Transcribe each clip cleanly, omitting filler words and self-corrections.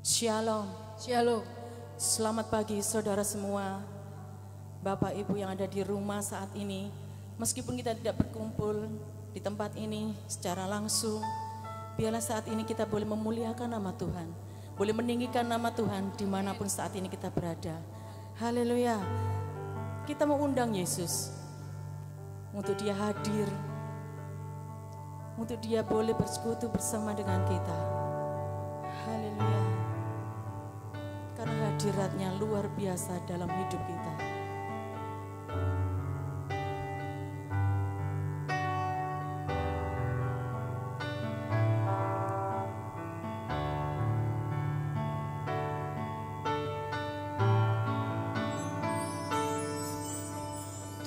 Shalom. Shalom. Selamat pagi saudara semua, Bapak Ibu yang ada di rumah saat ini. Meskipun kita tidak berkumpul di tempat ini secara langsung, biarlah saat ini kita boleh memuliakan nama Tuhan, boleh meninggikan nama Tuhan dimanapun saat ini kita berada. Haleluya. Kita mau undang Yesus untuk Dia hadir, untuk Dia boleh bersekutu bersama dengan kita. Haleluya. Karena hadiratnya luar biasa dalam hidup kita.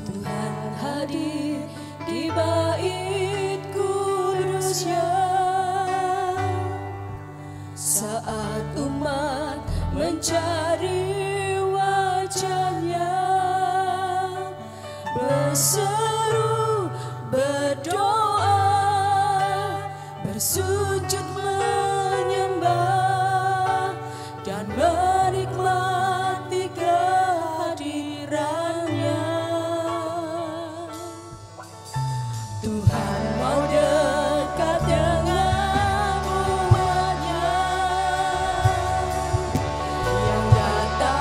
Tuhan hadir di bait kudusnya saat umat mencari wajahnya, berseru, berdoa, bersujud menyembah dan menikmati kehadirannya. Tuhan mau dekat dengan umatnya yang datang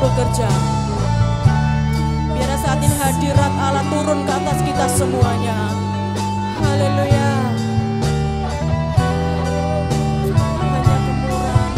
bekerja. Biar saat ini hadirat Allah turun ke atas kita semuanya. Haleluya. Hanya kemurahan.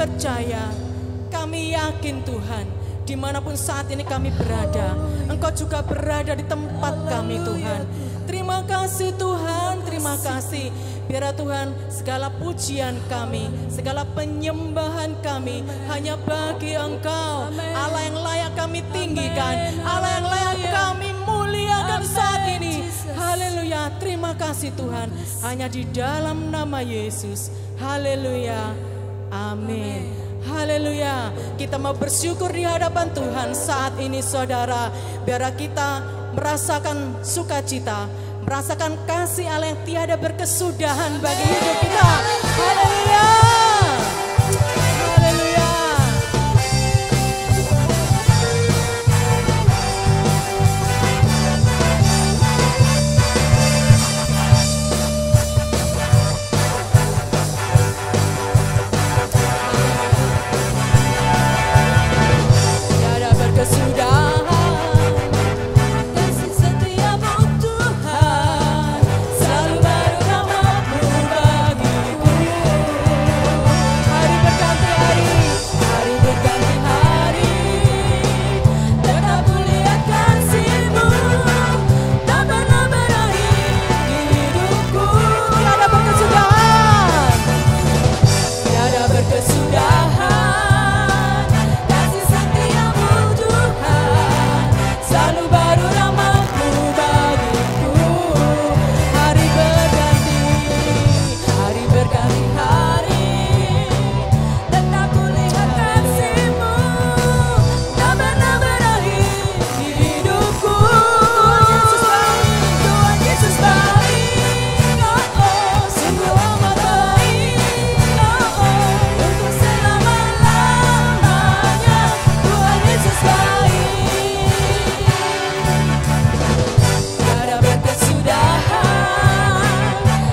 percaya, kami yakin Tuhan, dimanapun saat ini kami berada, Engkau juga berada di tempat kami Tuhan. Terima kasih Tuhan, terima kasih. Biar Tuhan segala pujian kami, segala penyembahan kami hanya bagi Engkau, Allah yang layak kami tinggikan, Allah kasih Tuhan hanya di dalam nama Yesus. Haleluya. Amin. Haleluya. Kita mau bersyukur di hadapan Tuhan saat ini saudara. Biar kita merasakan sukacita, merasakan kasih Allah yang tiada berkesudahan bagi hidup kita. Haleluya. Haleluya. Tiada berkesudahan kasih setiamu Tuhan, selalu baru rahmat-Mu bagiku. Hari berganti hari, hari berganti hari, tetap kulihat kasih-Mu, tak pernah berakhir di hidupku. Tiada berkesudahan, tiada berkesudahan, kasih setiamu Tuhan, selalu baru rahmat-Mu bagiku. Hari berganti hari, tetap kulihat kasih-Mu, tak pernah berakhir di hidupku. Tuhan Yesus baik, oh oh, sungguh amat baik, oh oh, untuk selama-lamanya. Tuhan Yesus baik. Tiada berkesudahan,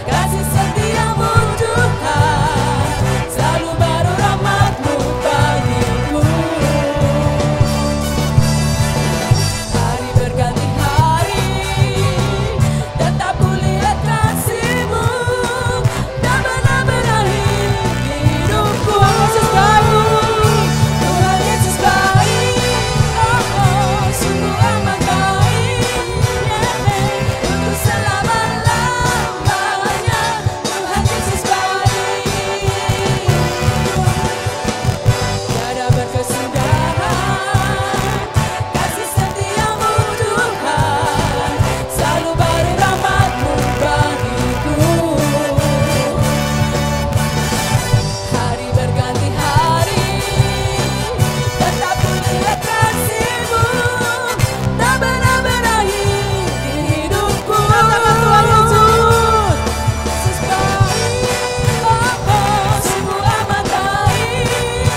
kasih setiamu Tuhan, selalu baru rahmat-Mu bagiku. Hari berganti hari, tetap kulihat kasih-Mu, tak pernah berakhir di hidupku. Tuhan Yesus baik, oh oh, sungguh amat baik, untuk selama-lamanya. Tuhan Yesus baik. Tiada berkesudahan, kasih setiamu Tuhan, selalu baru rahmat-Mu bagiku. Hari berganti hari, tetap kulihat kasih-Mu, tak pernah berakhir di hidupku. Katakan Tuhan Yesus, Yesus baik, oh oh, sungguh amat baik,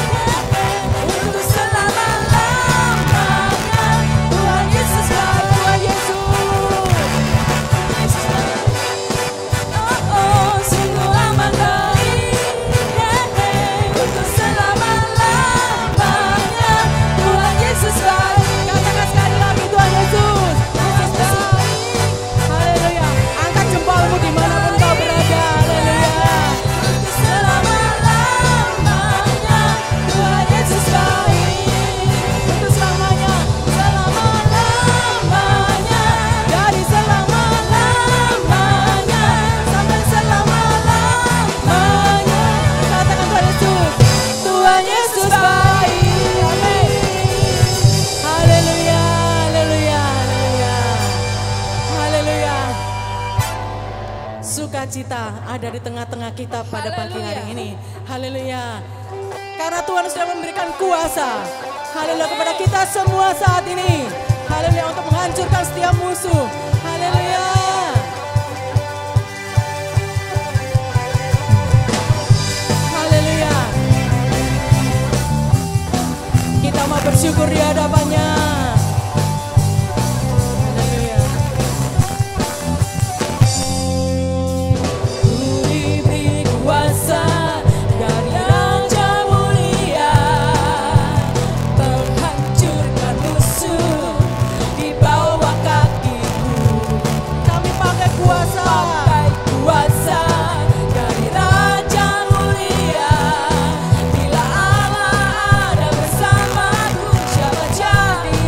untuk selama-lamanya. Tuhan Yesus baik, Tuhan Yesus, Yesus baik, oh oh, sungguh amat baik, untuk selama-lamanya. Tuhan Yesus baik. Katakan sekali lagi, Tuhan Yesus, Yesus baik. Haleluya. Angkat jempolmu dimanapun kau berada. Haleluya. Untuk selama-lamanya. Tuhan Yesus baik. Untuk selamanya, selama-lamanya, dari selama-lamanya sampai selama-lamanya. Katakan Tuhan Yesus, Tuhan Yesus baik. Amin. Haleluya, haleluya, haleluya. Haleluya. Sukacita ada di tengah-tengah kita pada pagi hari ini. Haleluya. Karena Tuhan sudah memberikan kuasa. Haleluya kepada kita semua saat ini. Haleluya untuk menghancurkan setiap musuh. Haleluya. Haleluya. Kita mau bersyukur di hadapannya. Haleluya. Ku diberi kuasa dari Raja Mulia, menghancurkan musuh di bawah kakiku. Kami pakai kuasa dari Raja Mulia. Bila Allah ada bersamaku, siapa jadi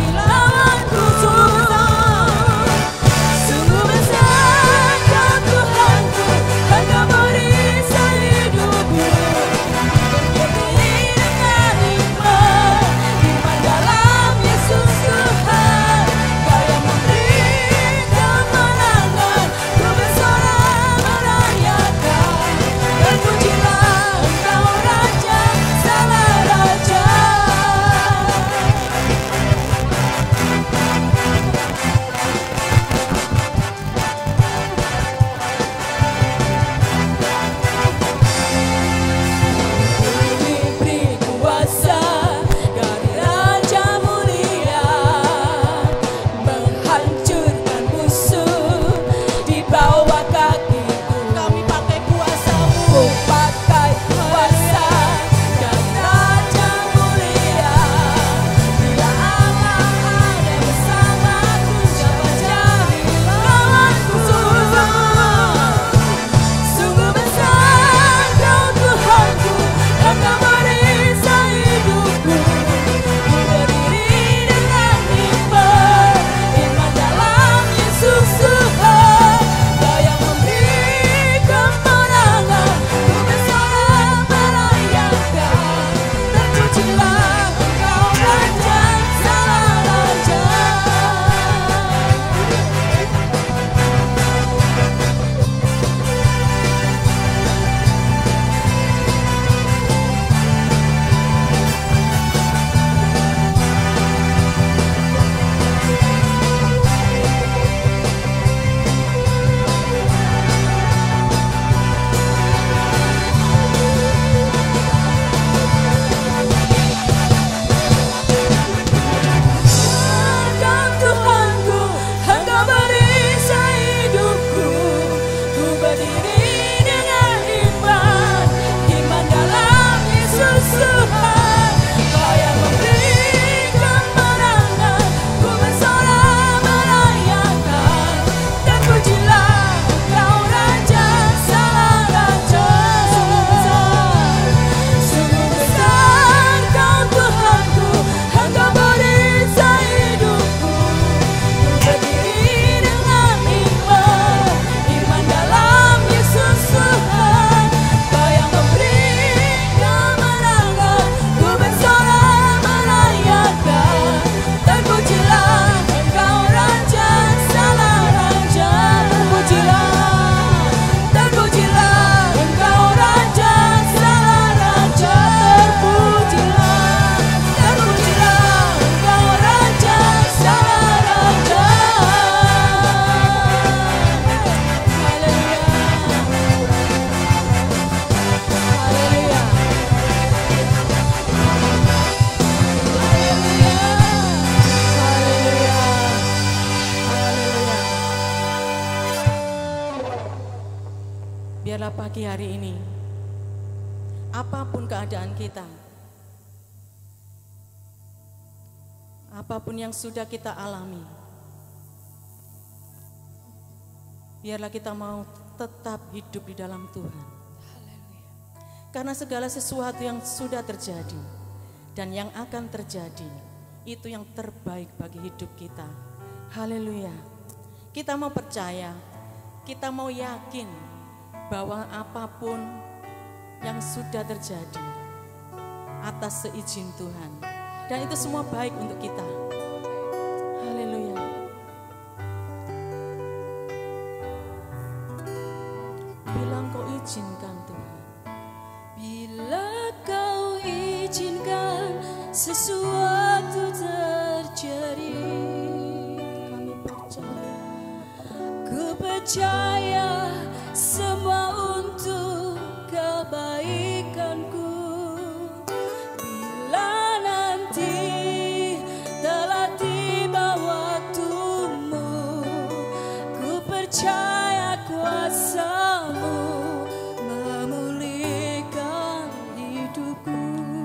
biarlah pagi hari ini, apapun keadaan kita, apapun yang sudah kita alami, biarlah kita mau tetap hidup di dalam Tuhan. Karena segala sesuatu yang sudah terjadi dan yang akan terjadi, itu yang terbaik bagi hidup kita. Haleluya. Kita mau percaya, kita mau yakin bahwa apapun yang sudah terjadi atas seizin Tuhan, dan itu semua baik untuk kita. Haleluya. Bilang kau izinkan Tuhan. Bila kau izinkan sesuatu terjadi, Kami percaya, ku percaya semua untuk kebaikanku. Bila nanti telah tiba waktumu, ku percaya kuasa-Mu memulihkan hidupku.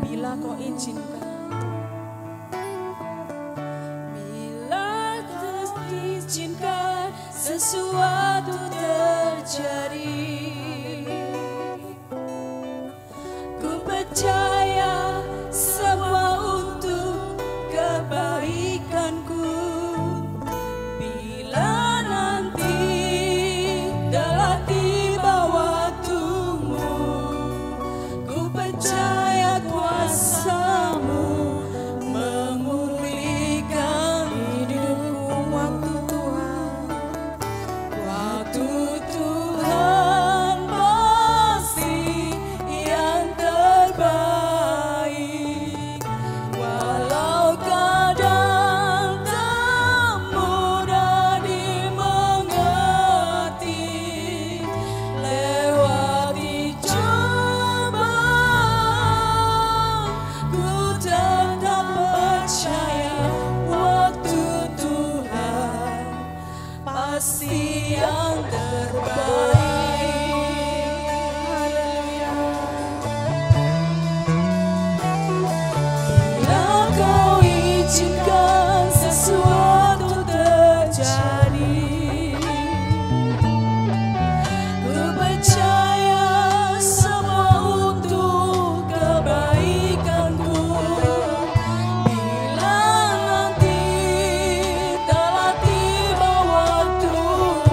bila kau izinkan, Bila diizinkan sesuatu terjadi, ku percaya semua untuk kebaikanku. Bila nanti telah tiba waktumu, ku percaya kuasa-Mu memulihkan hidupku. waktu Tuhan, Waktu Tuhan pasti yang terbaik. Walau kadang tak mudah dimengerti, lewati cobaan, ku tetap percaya waktu Tuhan pasti yang terbaik. Bila kau izinkan sesuatu terjadi, ku percaya semua untuk kebaikanku. Bila nanti telah tiba waktumu,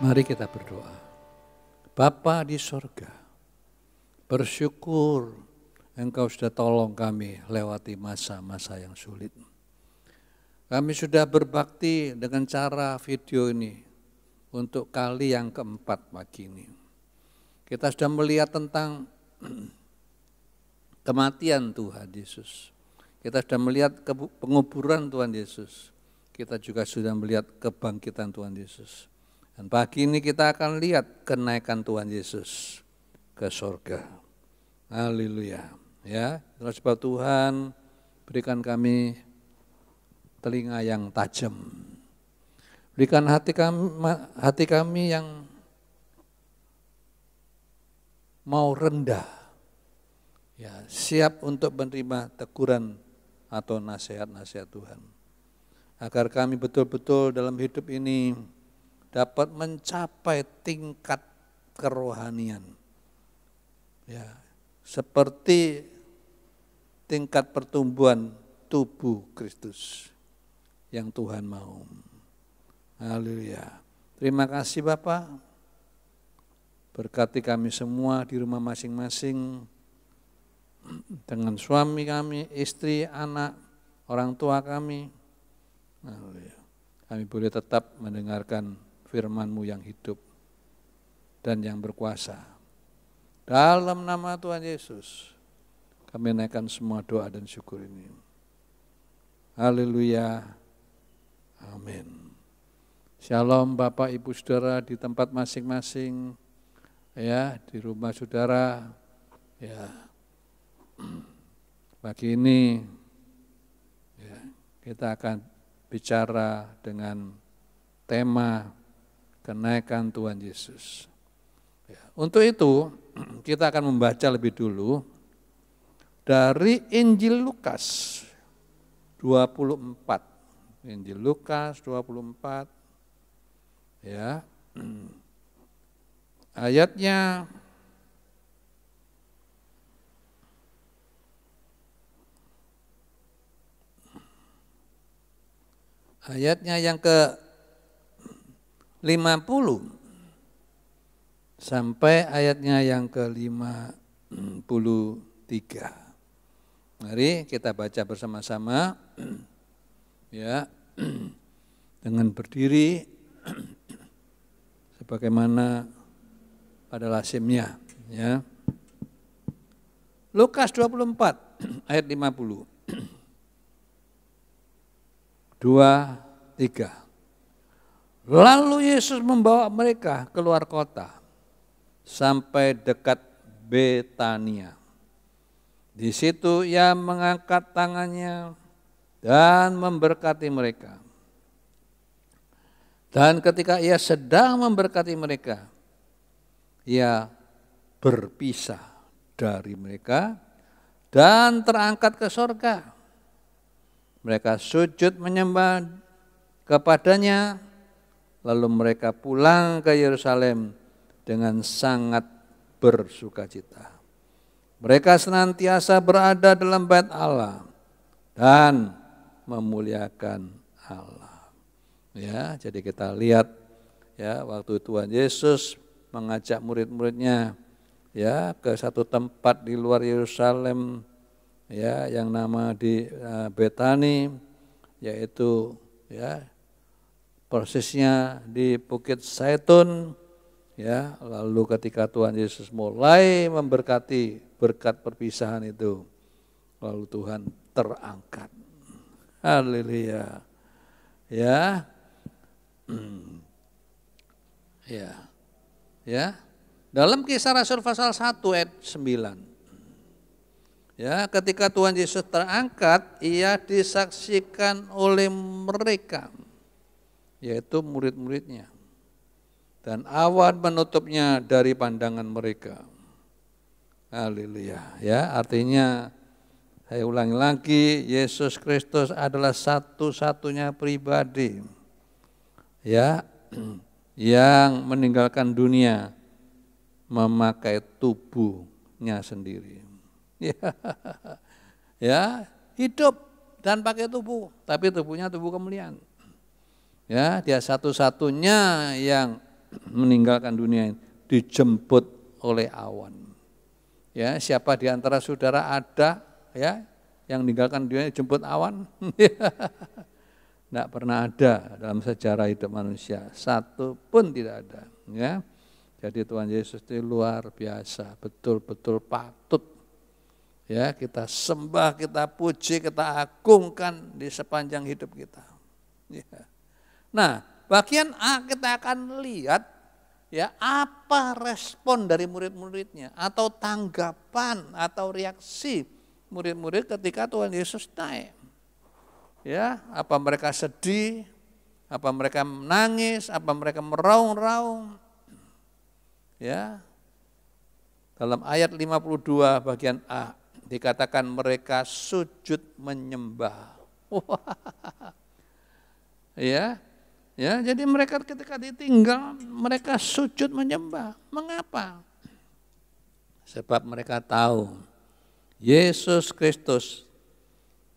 Mari kita berdoa. Bapa di sorga, bersyukur Engkau sudah tolong kami lewati masa-masa yang sulit. Kami sudah berbakti dengan cara video ini untuk kali yang keempat pagi ini. Kita sudah melihat tentang kematian Tuhan Yesus. Kita sudah melihat penguburan Tuhan Yesus. Kita juga sudah melihat kebangkitan Tuhan Yesus. Dan pagi ini kita akan lihat kenaikan Tuhan Yesus ke surga. Haleluya. Ya, terus sebab Tuhan berikan kami telinga yang tajam. Berikan hati kami yang mau rendah. Ya, siap untuk menerima teguran atau nasihat-nasihat Tuhan. Agar kami betul-betul dalam hidup ini dapat mencapai tingkat kerohanian. Ya, seperti tingkat pertumbuhan tubuh Kristus yang Tuhan mau. Haleluya. Terima kasih Bapak. Berkati kami semua di rumah masing-masing dengan suami kami, istri, anak, orang tua kami. Haleluya. Kami boleh tetap mendengarkan firman-Mu yang hidup dan yang berkuasa. Dalam nama Tuhan Yesus, kami naikkan semua doa dan syukur ini. Haleluya. Amin. Shalom Bapak Ibu Saudara di tempat masing-masing, ya, di rumah saudara, ya. Pagi ini ya, kita akan bicara dengan tema kenaikan Tuhan Yesus. Ya, untuk itu kita akan membaca lebih dulu dari Injil Lukas 24. Injil Lukas 24. Ya. Ayatnya yang ke-50 sampai ayatnya yang ke-53. Mari kita baca bersama-sama, ya, dengan berdiri sebagaimana pada lazimnya, ya. Lukas 24 ayat 50. 2, 3. Lalu Yesus membawa mereka keluar kota sampai dekat Betania. Di situ Ia mengangkat tangannya dan memberkati mereka. Dan ketika Ia sedang memberkati mereka, Ia berpisah dari mereka dan terangkat ke surga. Mereka sujud menyembah kepadanya, lalu mereka pulang ke Yerusalem dengan sangat bersukacita. Mereka senantiasa berada dalam bait Allah dan memuliakan Allah. Ya, jadi kita lihat ya waktu Tuhan Yesus mengajak murid-muridnya ya ke satu tempat di luar Yerusalem, ya, yang nama di Betani, yaitu ya persisnya di Bukit Zaitun, ya. Lalu ketika Tuhan Yesus mulai memberkati berkat perpisahan itu, lalu Tuhan terangkat. Haleluya. Ya. Ya. Ya. Dalam Kisah Rasul pasal 1 ayat 9. Ya, ketika Tuhan Yesus terangkat, Ia disaksikan oleh mereka, yaitu murid-muridnya. Dan awan menutupnya dari pandangan mereka. Haleluya. Ya, artinya saya ulangi lagi, Yesus Kristus adalah satu-satunya pribadi ya yang meninggalkan dunia memakai tubuhnya sendiri. Ya, hidup dan pakai tubuh, tapi tubuhnya tubuh kemuliaan. Ya, Dia satu-satunya yang meninggalkan dunia ini, dijemput oleh awan. Ya, siapa di antara saudara ada ya yang meninggalkan dunia dijemput awan? Tidak pernah ada dalam sejarah hidup manusia, satu pun tidak ada. Ya, jadi Tuhan Yesus itu luar biasa, betul-betul patut ya kita sembah, kita puji, kita agungkan di sepanjang hidup kita. Ya. Nah, bagian A kita akan lihat ya apa respon dari murid-muridnya atau tanggapan atau reaksi murid-murid ketika Tuhan Yesus naik. Ya, apa mereka sedih, apa mereka menangis, apa mereka meraung-raung. Ya. Dalam ayat 52 bagian A dikatakan mereka sujud menyembah. Ya. Ya, jadi mereka ketika ditinggal mereka sujud menyembah. Mengapa? Sebab mereka tahu Yesus Kristus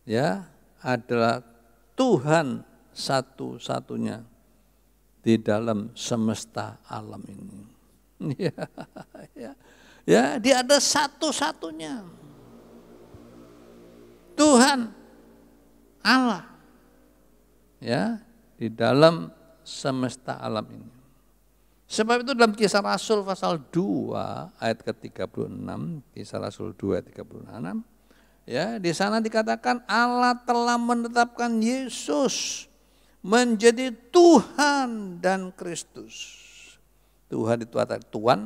ya adalah Tuhan satu-satunya di dalam semesta alam ini. Ya, dia ada satu-satunya. Tuhan Allah. Ya, di dalam semesta alam ini. Sebab itu dalam Kisah Rasul pasal 2 ayat ke-36, Kisah Rasul 2 ayat 36, ya, di sana dikatakan Allah telah menetapkan Yesus menjadi Tuhan dan Kristus. Tuhan itu artinya Tuhan,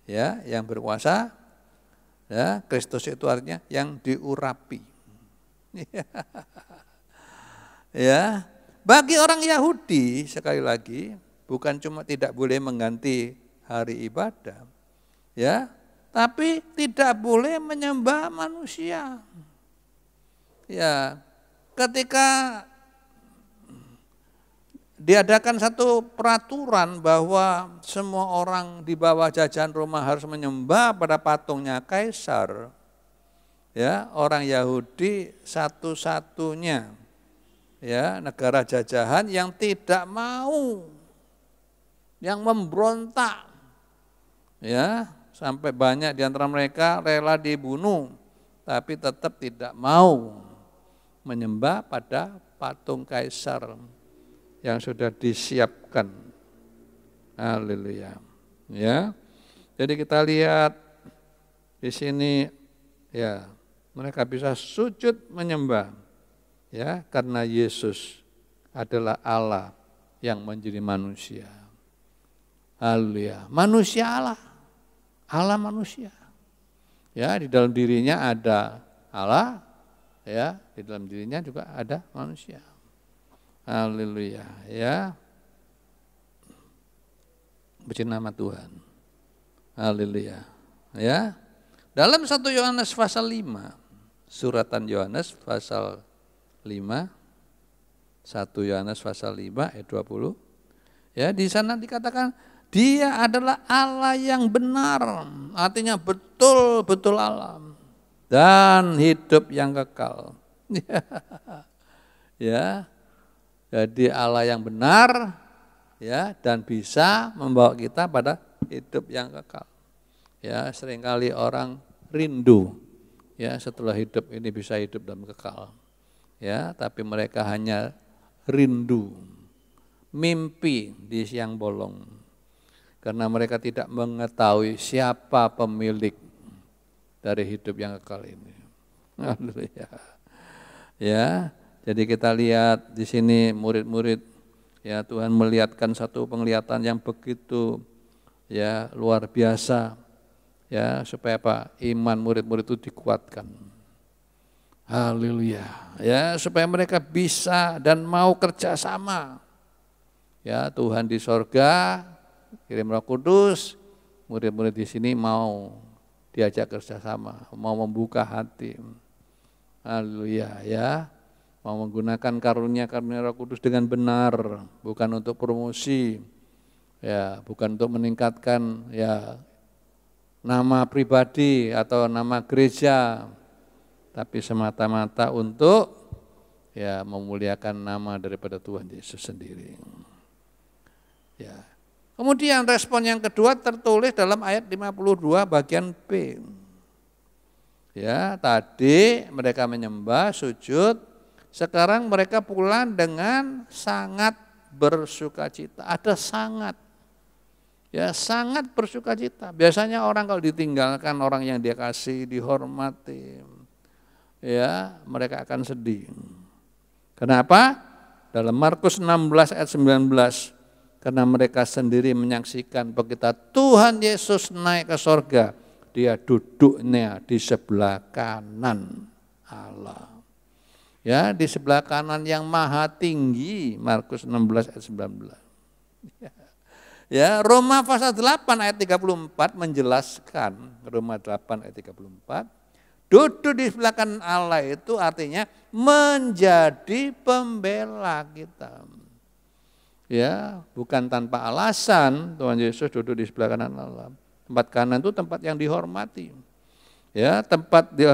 ya, yang berkuasa, ya, Kristus itu artinya yang diurapi. Ya, bagi orang Yahudi sekali lagi bukan cuma tidak boleh mengganti hari ibadah, ya, tapi tidak boleh menyembah manusia. Ya, ketika diadakan satu peraturan bahwa semua orang di bawah jajahan Roma harus menyembah pada patungnya kaisar, ya, orang Yahudi satu-satunya ya negara jajahan yang tidak mau, yang memberontak, ya, sampai banyak di antara mereka rela dibunuh, tapi tetap tidak mau menyembah pada patung kaisar yang sudah disiapkan. Haleluya. Ya. Jadi kita lihat di sini ya, mereka bisa sujud menyembah ya karena Yesus adalah Allah yang menjadi manusia. Haleluya. Manusia Allah. Allah manusia. Ya, di dalam dirinya ada Allah, ya, di dalam dirinya juga ada manusia. Haleluya, ya. Puji nama Tuhan. Haleluya. Ya. Dalam 1 Yohanes pasal 5, suratan Yohanes pasal 5, 1 Yohanes pasal 5 ayat 20. Ya, di sana dikatakan Dia adalah Allah yang benar, artinya betul-betul Allah dan hidup yang kekal. Ya. Jadi Allah yang benar ya dan bisa membawa kita pada hidup yang kekal. Ya, seringkali orang rindu ya setelah hidup ini bisa hidup dalam kekal. Ya, tapi mereka hanya rindu, mimpi di siang bolong. Karena mereka tidak mengetahui siapa pemilik dari hidup yang kekal ini. Haleluya. Ya. Jadi kita lihat di sini murid-murid ya Tuhan melihatkan satu penglihatan yang begitu ya luar biasa ya supaya apa? Iman murid-murid itu dikuatkan. Haleluya. Ya, supaya mereka bisa dan mau kerjasama. Ya, Tuhan di sorga kirim Roh Kudus, murid-murid di sini mau diajak kerjasama, mau membuka hati. Haleluya ya. Mau menggunakan karunia-karunia Roh Kudus dengan benar, bukan untuk promosi, ya, bukan untuk meningkatkan ya nama pribadi atau nama gereja, tapi semata-mata untuk ya memuliakan nama daripada Tuhan Yesus sendiri. Ya, Kemudian respon yang kedua tertulis dalam ayat 52 bagian B. Ya, tadi mereka menyembah, sujud, sekarang mereka pulang dengan sangat bersukacita. Ada sangat. Ya, sangat bersukacita. Biasanya orang kalau ditinggalkan orang yang dia kasih, dihormati, ya, mereka akan sedih. Kenapa? Dalam Markus 16 ayat 19, karena mereka sendiri menyaksikan begitu Tuhan Yesus naik ke sorga, dia duduknya di sebelah kanan Allah. Ya, di sebelah kanan yang maha tinggi, Markus 16 ayat 19. Ya, Roma pasal 8 ayat 34 menjelaskan, Roma 8 ayat 34, duduk di sebelah kanan Allah itu artinya menjadi pembela kita. Ya, bukan tanpa alasan Tuhan Yesus duduk di sebelah kanan Allah. Tempat kanan itu tempat yang dihormati. Ya, tempat di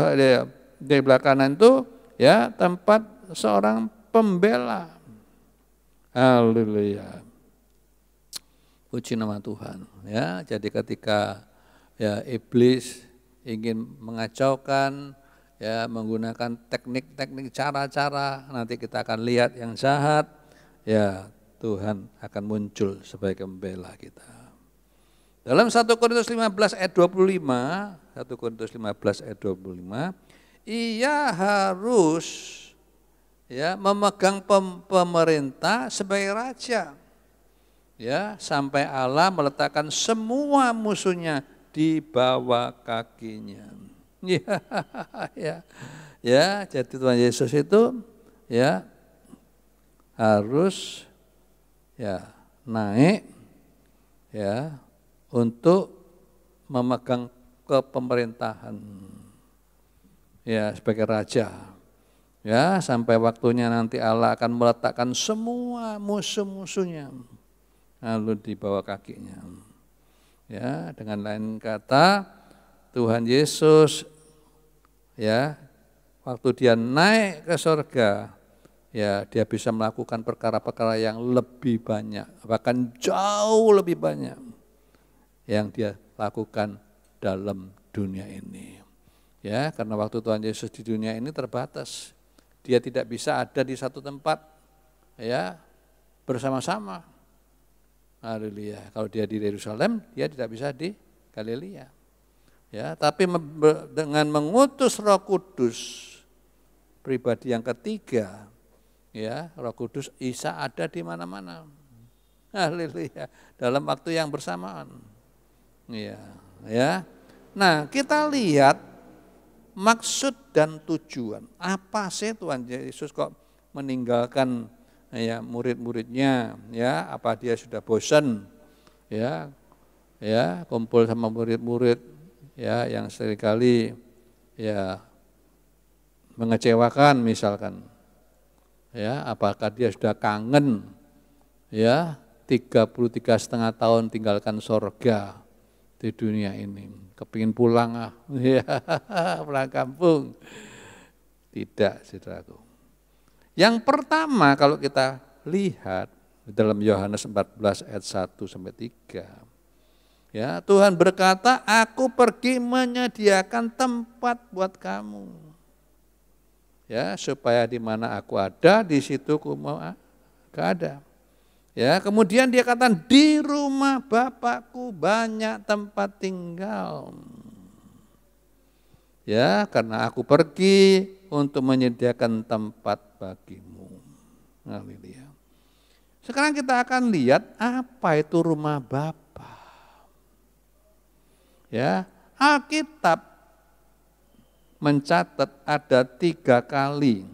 sebelah kanan itu ya tempat seorang pembela. Haleluya. Puji nama Tuhan. Ya, jadi ketika ya iblis ingin mengacaukan, ya menggunakan teknik-teknik, cara-cara, nanti kita akan lihat yang jahat, ya Tuhan akan muncul sebagai pembela kita. Dalam 1 Korintus 15 ayat 25, 1 Korintus 15 ayat 25, ia harus ya memegang pemerintah sebagai raja. Ya, sampai Allah meletakkan semua musuhnya di bawah kakinya. Ya, jadi Tuhan Yesus itu ya harus ya naik ya untuk memegang kepemerintahan ya sebagai raja. Ya, sampai waktunya nanti Allah akan meletakkan semua musuh-musuhnya lalu di bawah kakinya. Ya, dengan lain kata Tuhan Yesus ya waktu dia naik ke surga ya dia bisa melakukan perkara-perkara yang lebih banyak, bahkan jauh lebih banyak yang dia lakukan dalam dunia ini. Ya, karena waktu Tuhan Yesus di dunia ini terbatas. Dia tidak bisa ada di satu tempat ya bersama-sama. Haleluya. Kalau dia di Yerusalem, dia tidak bisa di Galilea. Ya, tapi dengan mengutus Roh Kudus pribadi yang ketiga, ya, Roh Kudus Isa ada di mana-mana. Haleluya. Dalam waktu yang bersamaan. Ya, ya. Nah, kita lihat maksud dan tujuan. Apa sih Tuhan Yesus kok meninggalkan ya murid-muridnya, ya apa dia sudah bosan ya kumpul sama murid-murid ya yang seringkali ya mengecewakan misalkan, ya apakah dia sudah kangen ya 33,5 tahun tinggalkan sorga di dunia ini, kepingin pulang ya pulang kampung. Tidak, saudaraku. Yang pertama kalau kita lihat dalam Yohanes 14 ayat 1 sampai 3. Ya, Tuhan berkata, aku pergi menyediakan tempat buat kamu. Ya, supaya di mana aku ada, di situ aku mau ada. Ya, kemudian dia katakan di rumah Bapakku banyak tempat tinggal. Ya, karena aku pergi untuk menyediakan tempat bagimu. Haleluya. Sekarang kita akan lihat apa itu rumah Bapa. Ya, Alkitab mencatat ada 3 kali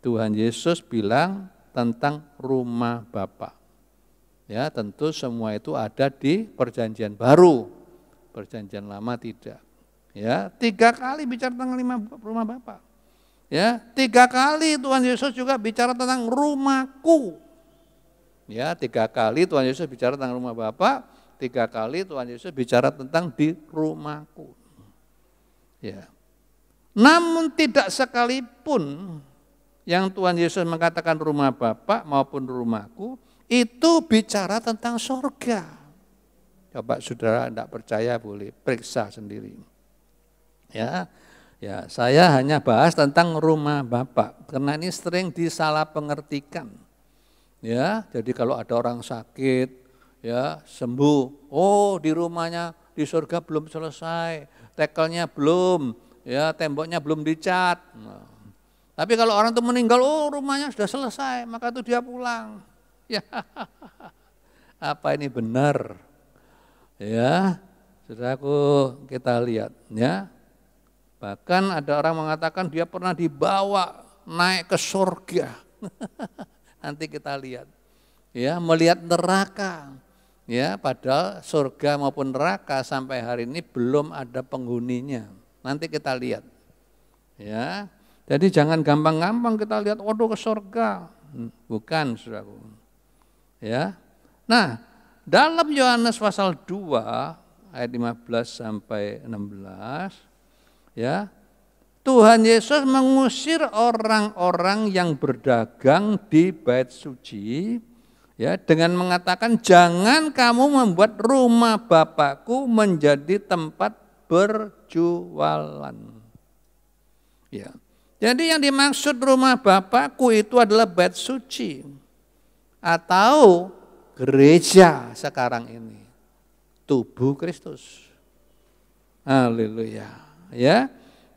Tuhan Yesus bilang tentang rumah Bapa. Ya, tentu semua itu ada di Perjanjian Baru. Perjanjian Lama tidak. Ya, 3 kali bicara tentang rumah Bapa. Ya, 3 kali Tuhan Yesus juga bicara tentang rumahku. Ya, 3 kali Tuhan Yesus bicara tentang rumah Bapa, 3 kali Tuhan Yesus bicara tentang di rumahku. Ya. Namun tidak sekalipun yang Tuhan Yesus mengatakan rumah Bapa maupun rumahku itu bicara tentang surga. Coba saudara tidak percaya boleh periksa sendiri. Ya, saya hanya bahas tentang rumah Bapak karena ini sering disalah pengertikan. Ya, jadi kalau ada orang sakit, ya sembuh, oh di rumahnya di surga belum selesai, tekelnya belum, ya temboknya belum dicat. Nah, tapi kalau orang itu meninggal, oh rumahnya sudah selesai, maka itu dia pulang. Ya, apa ini benar? Ya, saudaraku, kita lihat ya. Bahkan ada orang mengatakan dia pernah dibawa naik ke surga. Nanti kita lihat. Ya, melihat neraka. Ya, padahal surga maupun neraka sampai hari ini belum ada penghuninya. Nanti kita lihat. Ya. Jadi jangan gampang-gampang kita lihat waduh ke surga. Bukan, saudaraku. Ya. Nah, dalam Yohanes pasal 2 ayat 15 sampai 16 ya, Tuhan Yesus mengusir orang-orang yang berdagang di bait suci ya dengan mengatakan jangan kamu membuat rumah Bapakku menjadi tempat berjualan. Ya. Jadi yang dimaksud rumah Bapakku itu adalah bait suci atau gereja sekarang ini, tubuh Kristus. Haleluya. Ya.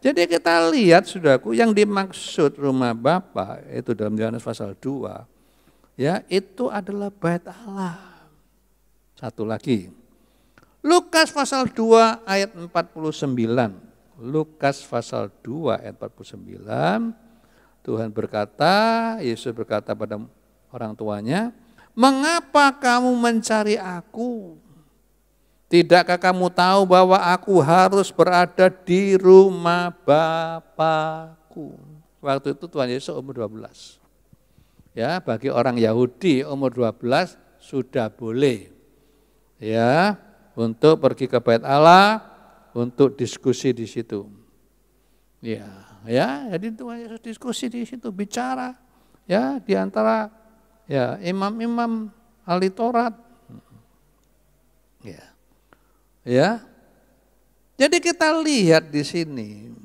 Jadi kita lihat saudaraku yang dimaksud rumah Bapa itu dalam Yohanes pasal 2 ya, itu adalah bait Allah. Satu lagi. Lukas pasal 2 ayat 49. Lukas pasal 2 ayat 49. Tuhan berkata, Yesus berkata pada orang tuanya, "Mengapa kamu mencari aku? Tidakkah kamu tahu bahwa aku harus berada di rumah Bapakku?" Waktu itu Tuhan Yesus umur 12. Ya, bagi orang Yahudi umur 12 sudah boleh ya untuk pergi ke bait Allah untuk diskusi di situ. Ya, jadi Tuhan Yesus diskusi di situ, bicara ya di antara ya imam-imam ahli Taurat. Ya. Jadi kita lihat di sini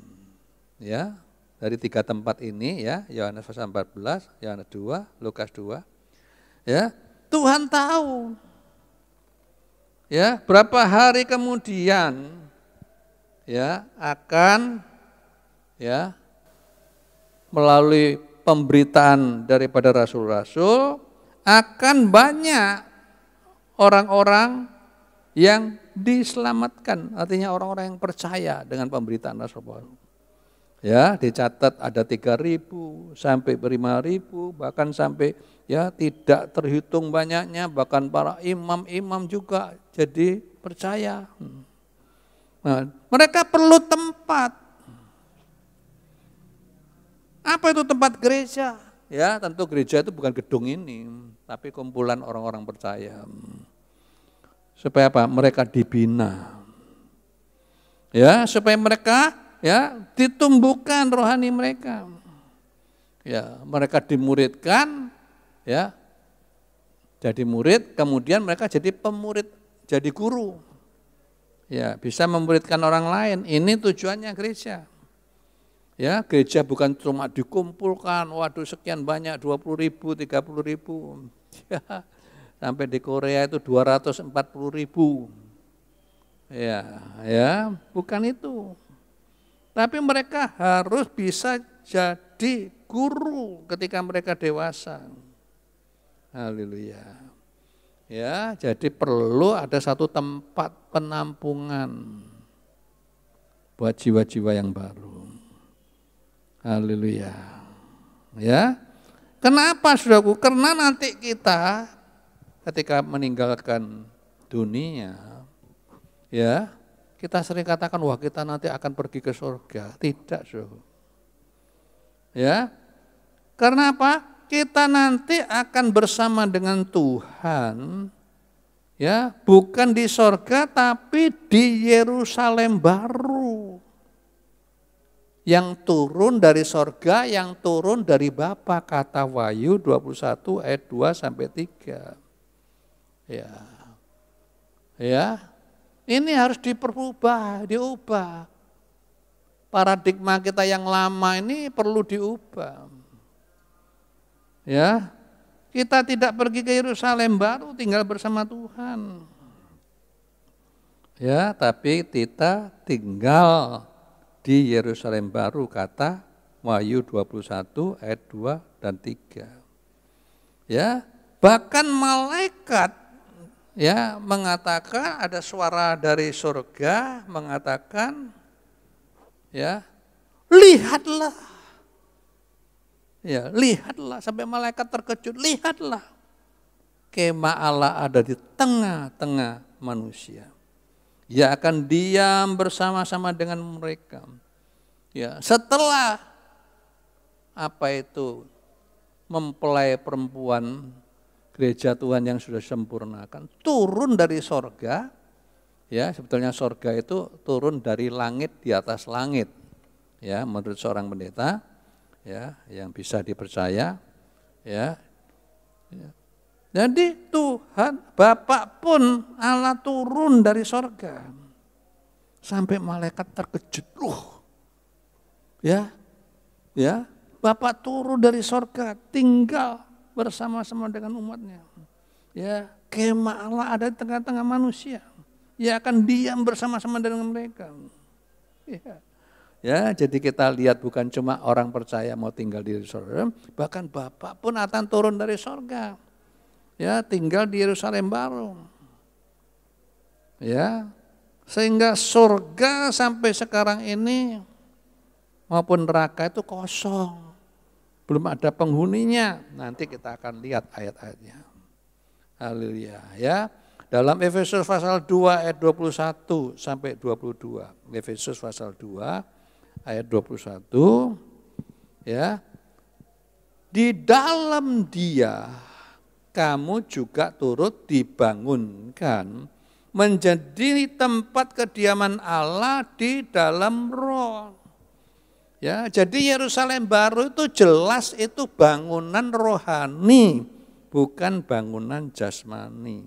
ya, dari 3 tempat ini ya, Yohanes pasal 14, Yohanes 2, Lukas 2. Ya, Tuhan tahu. Ya, berapa hari kemudian ya akan ya melalui pemberitaan daripada rasul-rasul akan banyak orang-orang yang diselamatkan, artinya orang-orang yang percaya dengan pemberitaan Rasul Paulus. Ya, dicatat ada 3.000 sampai 5.000, bahkan sampai ya tidak terhitung banyaknya, bahkan para imam-imam juga jadi percaya. Nah, mereka perlu tempat. Apa itu tempat gereja? Ya, tentu gereja itu bukan gedung ini, tapi kumpulan orang-orang percaya. Supaya apa? Mereka dibina. Ya, supaya mereka ya ditumbuhkan rohani mereka. Ya, mereka dimuridkan ya. Jadi murid, kemudian mereka jadi pemurid, jadi guru. Ya, bisa memuridkan orang lain. Ini tujuannya gereja. Ya, gereja bukan cuma dikumpulkan, waduh sekian banyak 20.000, 30.000. Ya. Sampai di Korea itu 240.000. Ya, bukan itu. Tapi mereka harus bisa jadi guru ketika mereka dewasa. Haleluya. Ya, jadi perlu ada satu tempat penampungan buat jiwa-jiwa yang baru. Haleluya. Ya. Kenapa Saudaraku? Karena nanti kita ketika meninggalkan dunia, ya kita sering katakan wah kita nanti akan pergi ke surga. Tidak, Saudara. Ya, karena apa? Kita nanti akan bersama dengan Tuhan, ya bukan di surga tapi di Yerusalem baru, yang turun dari surga, yang turun dari Bapa, kata Wahyu 21 ayat 2 sampai 3. Ya, ini harus diubah. Paradigma kita yang lama ini perlu diubah. Ya, kita tidak pergi ke Yerusalem baru tinggal bersama Tuhan. Ya, tapi kita tinggal di Yerusalem baru, kata Wahyu 21 ayat 2 dan 3. Ya, bahkan malaikat ya mengatakan, ada suara dari surga mengatakan, ya, lihatlah. Ya, lihatlah, sampai malaikat terkejut, lihatlah. Kemah Allah ada di tengah-tengah manusia. Ia akan diam bersama-sama dengan mereka. Ya, setelah apa itu mempelai perempuan gereja Tuhan yang sudah sempurnakan turun dari sorga. Ya, sebetulnya sorga itu turun dari langit di atas langit. Ya, menurut seorang pendeta, ya, yang bisa dipercaya. Ya. Jadi Tuhan Bapa pun Allah turun dari sorga. Sampai malaikat terkejut. Ya. Bapa turun dari sorga, tinggal bersama-sama dengan umatnya. Ya, kemah Allah ada di tengah-tengah manusia. Ia akan diam bersama-sama dengan mereka. Ya, jadi kita lihat bukan cuma orang percaya mau tinggal di Yerusalem, bahkan Bapa pun akan turun dari sorga. Ya, tinggal di Yerusalem baru. Ya, sehingga surga sampai sekarang ini maupun neraka itu kosong. Belum ada penghuninya. Nanti kita akan lihat ayat-ayatnya. Haleluya, ya. Dalam Efesus pasal 2 ayat 21 sampai 22. Efesus pasal 2 ayat 21, ya. Di dalam Dia kamu juga turut dibangunkan menjadi tempat kediaman Allah di dalam roh. Ya, jadi Yerusalem baru itu jelas itu bangunan rohani, bukan bangunan jasmani.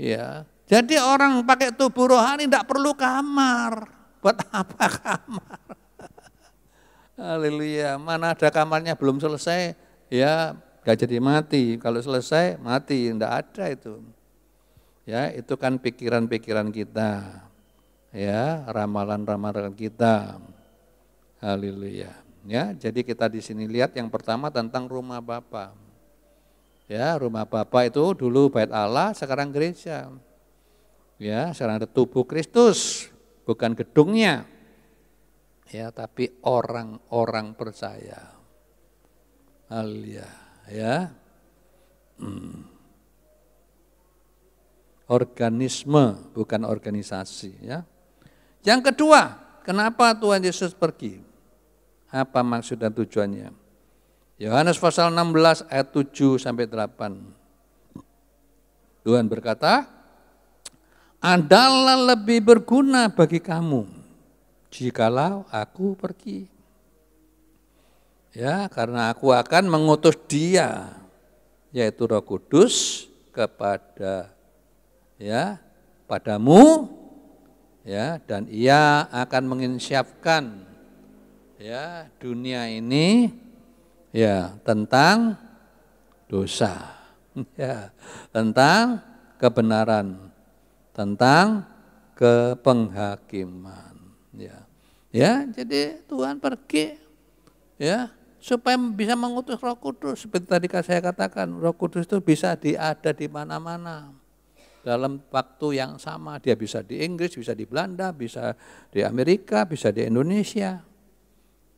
Ya, jadi orang pakai tubuh rohani tidak perlu kamar. Buat apa kamar? Haleluya, mana ada kamarnya belum selesai, ya gak jadi mati. Kalau selesai mati, tidak ada itu. Ya, itu kan pikiran-pikiran kita. Ya, ramalan-ramalan kita. Haleluya. Ya, jadi kita di sini lihat yang pertama tentang rumah Bapa. Ya, rumah Bapa itu dulu bait Allah, sekarang gereja. Ya, sekarang ada tubuh Kristus, bukan gedungnya. Ya, tapi orang-orang percaya. Haleluya, ya. Organisme, bukan organisasi, ya. Yang kedua, kenapa Tuhan Yesus pergi? Apa maksud dan tujuannya? Yohanes pasal 16 ayat 7 sampai 8. Tuhan berkata, adalah lebih berguna bagi kamu jikalau aku pergi. Ya, karena aku akan mengutus Dia, yaitu Roh Kudus, kepada padamu, ya, dan Ia akan menginsyafkan ya dunia ini ya tentang dosa, ya, tentang kebenaran, tentang kepenghakiman, ya. Ya, jadi Tuhan pergi ya supaya bisa mengutus Roh Kudus. Seperti tadi saya katakan, Roh Kudus itu bisa ada di mana-mana. Dalam waktu yang sama, dia bisa di Inggris, bisa di Belanda, bisa di Amerika, bisa di Indonesia.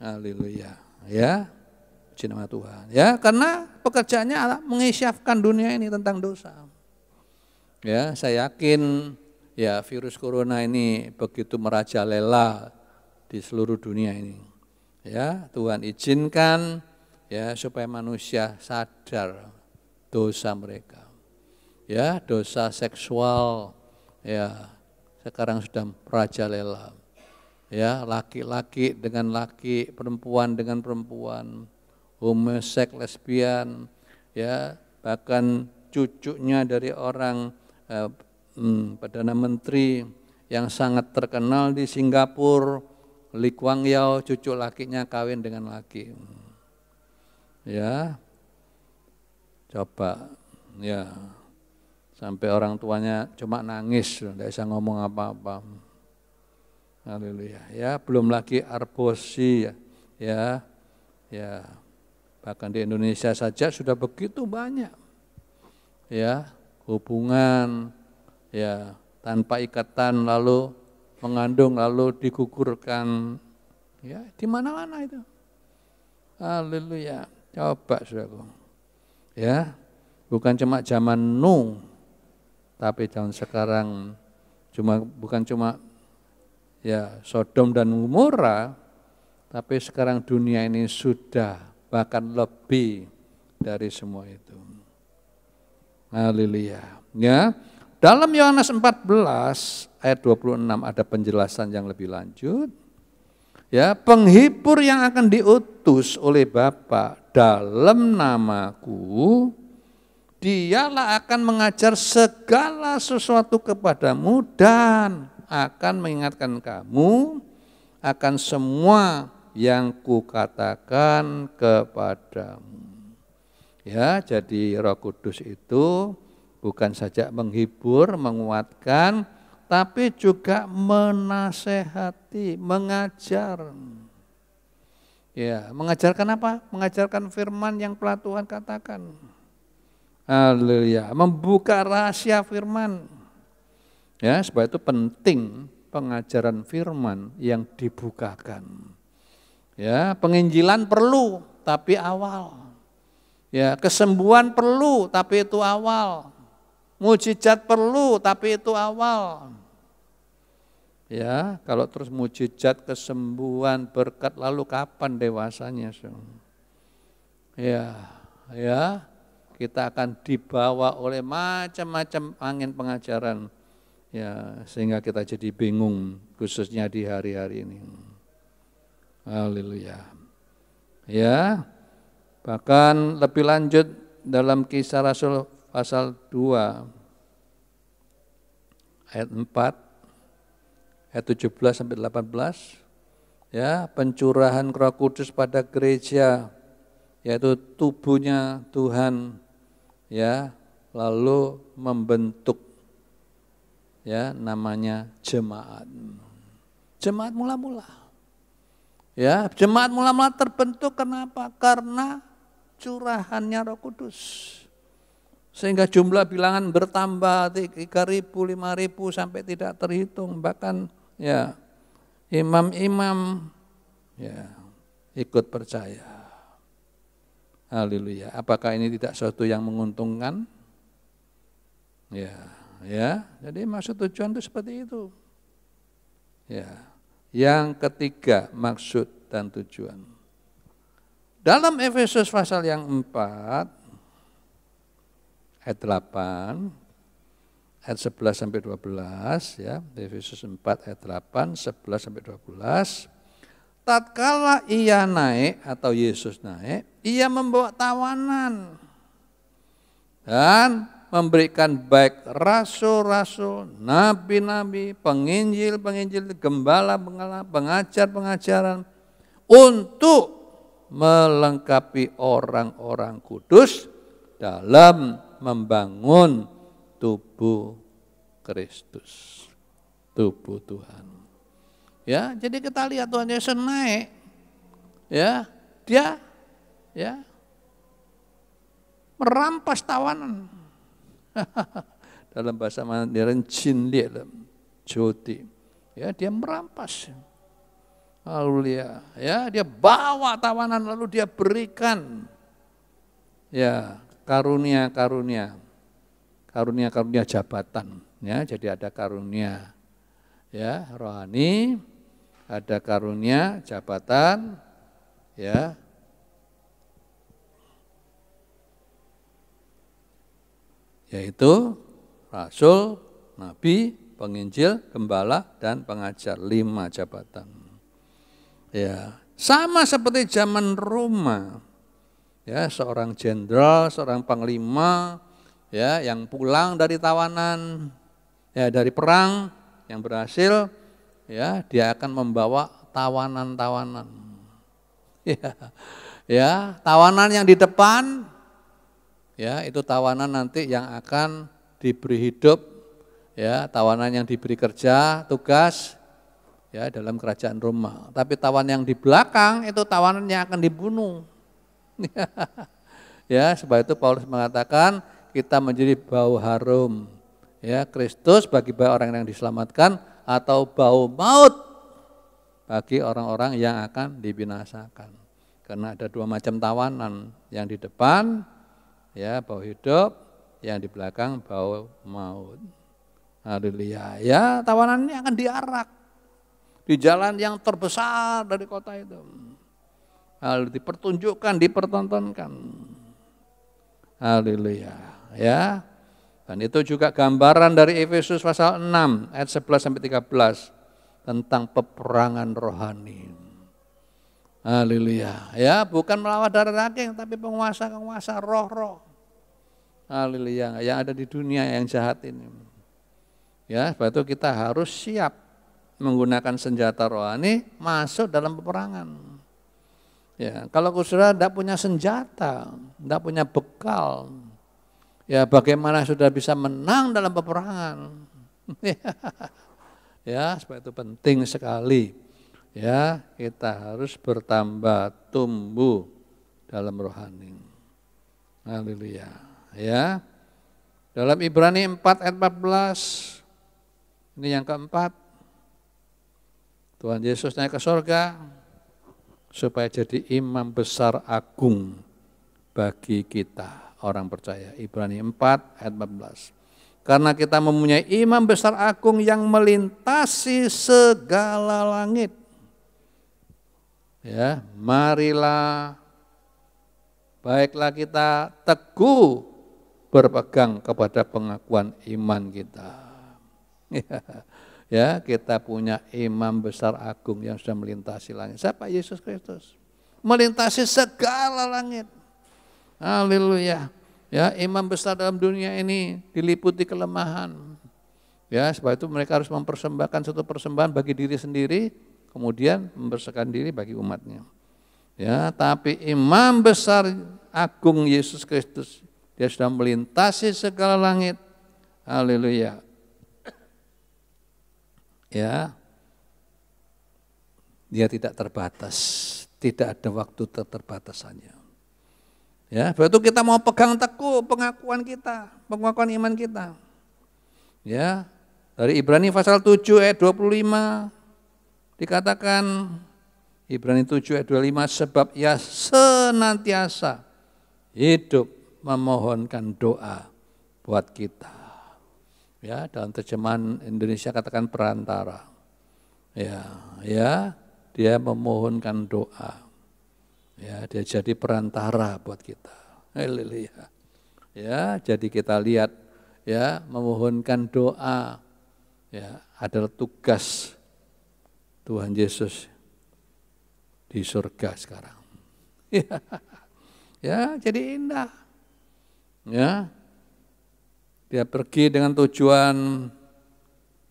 Haleluya, ya, puji nama Tuhan. Ya, karena pekerjaannya mengisyafkan dunia ini tentang dosa. Ya, saya yakin ya virus corona ini begitu merajalela di seluruh dunia ini. Ya, Tuhan izinkan ya supaya manusia sadar dosa mereka. Ya, dosa seksual ya sekarang sudah merajalela. Ya, laki-laki dengan laki, perempuan dengan perempuan, homoseks, lesbian, ya, bahkan cucunya dari orang Perdana Menteri yang sangat terkenal di Singapura, Lee Kuan Yew, cucu lakinya kawin dengan laki. Ya, coba, ya, sampai orang tuanya cuma nangis, tidak bisa ngomong apa-apa. Haleluya. Ya, belum lagi aborsi, ya, bahkan di Indonesia saja sudah begitu banyak, ya, hubungan, ya, tanpa ikatan lalu mengandung lalu digugurkan, ya, di mana-mana itu. Haleluya. Coba saudaraku, ya, bukan cuma zaman Nuh, tapi zaman sekarang bukan cuma ya Sodom dan Gomora, tapi sekarang dunia ini sudah bahkan lebih dari semua itu. Haleluya. Ya, dalam Yohanes 14 ayat 26 ada penjelasan yang lebih lanjut. Ya, penghibur yang akan diutus oleh Bapa dalam namaku, dialah akan mengajar segala sesuatu kepadamu dan akan mengingatkan kamu akan semua yang kukatakan kepadamu. Ya, jadi Roh Kudus itu bukan saja menghibur, menguatkan, tapi juga menasehati, mengajar. Ya, mengajarkan apa? Mengajarkan firman yang telah Tuhan katakan. Haleluya, membuka rahasia firman. Ya, sebab itu penting pengajaran firman yang dibukakan. Ya, penginjilan perlu, tapi awal. Ya, kesembuhan perlu, tapi itu awal. Mujizat perlu, tapi itu awal. Ya, kalau terus mujizat, kesembuhan, berkat, lalu kapan dewasanya? Ya, kita akan dibawa oleh macam-macam angin pengajaran. Ya, sehingga kita jadi bingung, khususnya di hari-hari ini. Haleluya. Ya, bahkan lebih lanjut dalam Kisah Rasul pasal 2 ayat 4 ayat 17 sampai 18, ya, pencurahan Roh Kudus pada gereja, yaitu tubuhnya Tuhan, ya, lalu membentuk, ya, namanya jemaat. Jemaat mula-mula. Ya, jemaat mula-mula terbentuk kenapa? Karena curahannya Roh Kudus. Sehingga jumlah bilangan bertambah 3.000, 5.000 sampai tidak terhitung, bahkan ya imam-imam ya ikut percaya. Haleluya. Apakah ini tidak sesuatu yang menguntungkan? Ya. Jadi maksud tujuan itu seperti itu. Ya. Yang ketiga, maksud dan tujuan. Dalam Efesus pasal yang 4 ayat 8, ayat 11 sampai 12, ya, Efesus 4 ayat 8, 11 sampai 12. Tatkala ia naik atau Yesus naik, ia membawa tawanan dan memberikan baik rasul-rasul, nabi-nabi, penginjil-penginjil, gembala-gembala, pengajar-pengajaran untuk melengkapi orang-orang kudus dalam membangun tubuh Kristus, tubuh Tuhan. Ya, jadi kita lihat Tuhan Yesus naik, ya, dia, ya, merampas tawanan. Dalam bahasa Mandarin Jinlie Joti, ya, dia merampas. Haleluya, ya, dia bawa tawanan lalu dia berikan, ya, karunia jabatan, ya, jadi ada karunia, ya, rohani, ada karunia jabatan, ya, yaitu rasul, nabi, penginjil, gembala, dan pengajar, 5 jabatan. Ya, sama seperti zaman Roma. Ya, seorang jenderal, seorang panglima, ya, yang pulang dari tawanan, ya dari perang yang berhasil, ya dia akan membawa tawanan-tawanan. Ya, tawanan yang di depan, ya itu tawanan nanti yang akan diberi hidup, ya tawanan yang diberi kerja, tugas, ya dalam kerajaan Roma. Tapi tawanan yang di belakang itu tawanan yang akan dibunuh. Ya, sebab itu Paulus mengatakan kita menjadi bau harum, ya Kristus bagi orang yang diselamatkan, atau bau maut bagi orang-orang yang akan dibinasakan. Karena ada dua macam tawanan, yang di depan ya bau hidup, yang di belakang bau maut. Haleluya. Ya, tawanan ini akan diarak di jalan yang terbesar dari kota itu. Hal dipertunjukkan, dipertontonkan. Haleluya. Ya. Dan itu juga gambaran dari Efesus pasal 6 ayat 11 sampai 13 tentang peperangan rohani. Haleluya. Ya, bukan melawan darah daging tapi penguasa-penguasa roh-roh. Haleluya, yang ada di dunia yang jahat ini. Ya, sebab itu kita harus siap menggunakan senjata rohani masuk dalam peperangan. Ya, kalau saudara tidak punya senjata, tidak punya bekal, ya bagaimana sudah bisa menang dalam peperangan? Ya, sebab itu penting sekali. Ya, kita harus bertambah tumbuh dalam rohani. Haleluya. Ya. Dalam Ibrani 4 ayat 14, ini yang keempat, Tuhan Yesus naik ke surga supaya jadi imam besar agung bagi kita orang percaya. Ibrani 4 ayat 14. Karena kita mempunyai imam besar agung yang melintasi segala langit. Ya, marilah baiklah kita teguh berpegang kepada pengakuan iman kita. Ya, kita punya imam besar agung yang sudah melintasi langit. Siapa? Yesus Kristus. Melintasi segala langit. Haleluya. Ya, imam besar dalam dunia ini diliputi kelemahan. Ya, sebab itu mereka harus mempersembahkan satu persembahan bagi diri sendiri, kemudian mempersembahkan diri bagi umatnya. Ya, tapi imam besar agung Yesus Kristus, dia sudah melintasi segala langit. Haleluya. Ya, dia tidak terbatas, tidak ada waktu keterbatasannya. Ya, sebab itu kita mau pegang teguh pengakuan kita, pengakuan iman kita. Ya, dari Ibrani pasal 7 ayat 25 dikatakan, Ibrani 7 ayat 25, sebab ia senantiasa hidup memohonkan doa buat kita. Ya, dalam terjemahan Indonesia katakan perantara. Ya, dia memohonkan doa. Ya, dia jadi perantara buat kita. Haleluya. Ya, jadi kita lihat ya, memohonkan doa ya adalah tugas Tuhan Yesus di surga sekarang. Ya, jadi indah. Ya. Dia pergi dengan tujuan